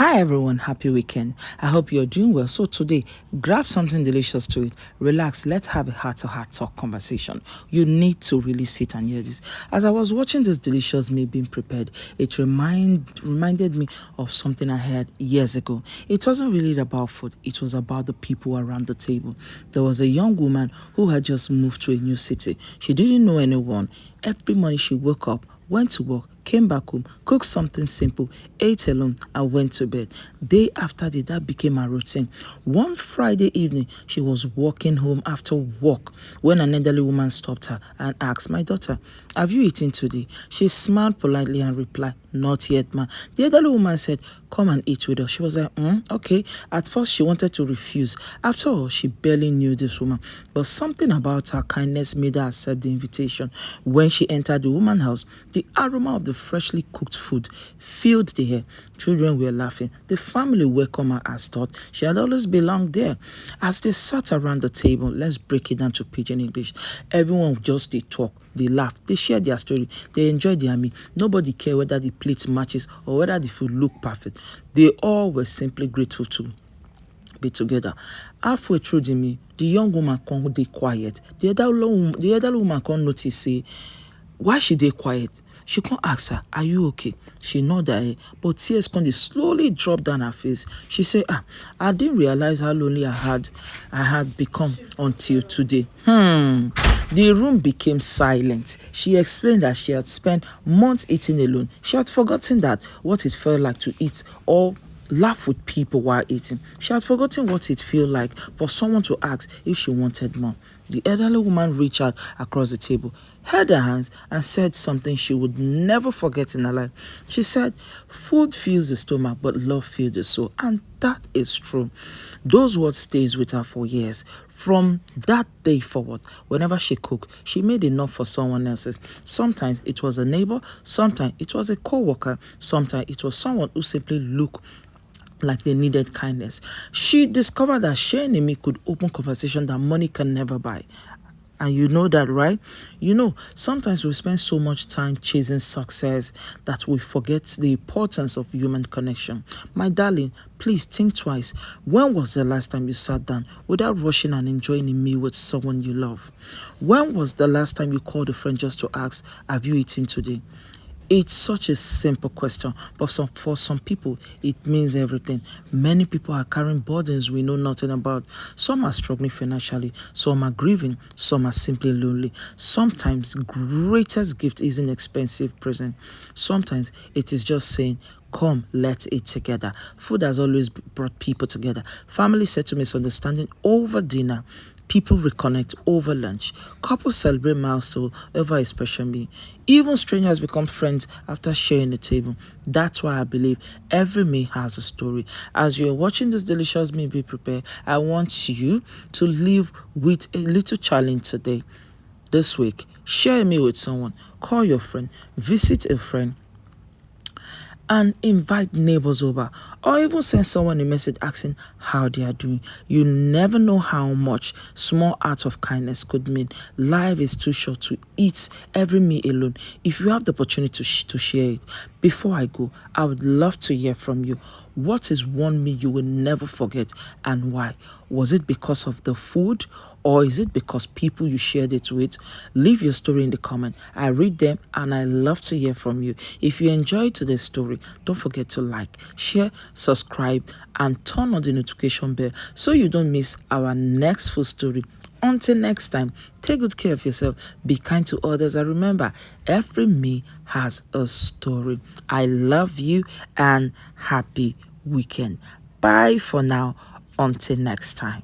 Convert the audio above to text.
Hi everyone, happy weekend. I hope you're doing well. So today, grab something delicious to eat, relax, let's have a heart-to-heart talk conversation. You need to really sit and hear this. As I was watching this delicious meal being prepared, it reminded me of something I heard years ago. It wasn't really about food, it was about the people around the table. There was a young woman who had just moved to a new city. She didn't know anyone. Every morning she woke up, went to work, came back home, cooked something simple, ate alone, and went to bed. Day after day, that became her routine. One Friday evening, she was walking home after work when an elderly woman stopped her and asked, "My daughter, have you eaten today?" She smiled politely and replied, "Not yet, ma." The elderly woman said, "Come and eat with us." She was like, okay. At first, she wanted to refuse. After all, she barely knew this woman. But something about her kindness made her accept the invitation. When she entered the woman's house, the aroma of the freshly cooked food filled the air. Children were laughing. The family welcomed her as thought she had always belonged there. As they sat around the table, let's break it down to pidgin English. Everyone just they talk, they laugh, they share their story, they enjoy their meal. Nobody cared whether the plate matches or whether the food looked perfect. They all were simply grateful to be together. Halfway through the meal, the young woman can't be quiet. The elderly woman can't notice, say, why she dey quiet? She come ask her, "Are you okay?" She nodded her head, but tears come dey slowly drop down her face. She say, I didn't realize how lonely I had become until today. The room became silent. She explained that she had spent months eating alone. She had forgotten that what it felt like to eat or laugh with people while eating. She had forgotten what it felt like for someone to ask if she wanted more. The elderly woman reached out across the table, held her hands, and said something she would never forget in her life. She said, "Food fills the stomach, but love fills the soul." And that is true. Those words stays with her for years. From that day forward, whenever she cooked, she made enough for someone else's. Sometimes it was a neighbor, sometimes it was a co-worker, sometimes it was someone who simply looked like they needed kindness. She discovered that sharing a meal could open conversation that money can never buy. And you know that, right? Sometimes we spend so much time chasing success that we forget the importance of human connection. My darling, please think twice. When was the last time you sat down without rushing and enjoying a meal with someone you love? When was the last time you called a friend just to ask, "Have you eaten today?" It's such a simple question, but for some people, it means everything. Many people are carrying burdens we know nothing about. Some are struggling financially, some are grieving, some are simply lonely. Sometimes the greatest gift isn't expensive present. Sometimes it is just saying, "Come, let's eat together." Food has always brought people together. Family settle misunderstanding over dinner. People reconnect over lunch. Couples celebrate milestones over a special meal. Even strangers become friends after sharing a table. That's why I believe every meal has a story. As you're watching this delicious meal be prepared, I want you to live with a little challenge today. This week, share a meal with someone. Call your friend. Visit a friend and invite neighbors over, or even send someone a message asking how they are doing. You never know how much small acts of kindness could mean. Life is too short to eat every meal alone. If you have the opportunity to share it, before I go, I would love to hear from you. What is one meal you will never forget, and why? Was it because of the food, or is it because people you shared it with? Leave your story in the comment. I read them and I love to hear from you. If you enjoyed today's story, don't forget to like, share, subscribe, and turn on the notification bell so you don't miss our next full story. Until next time, take good care of yourself, be kind to others, and remember, every me has a story. I love you and happy weekend. Bye for now. Until next time.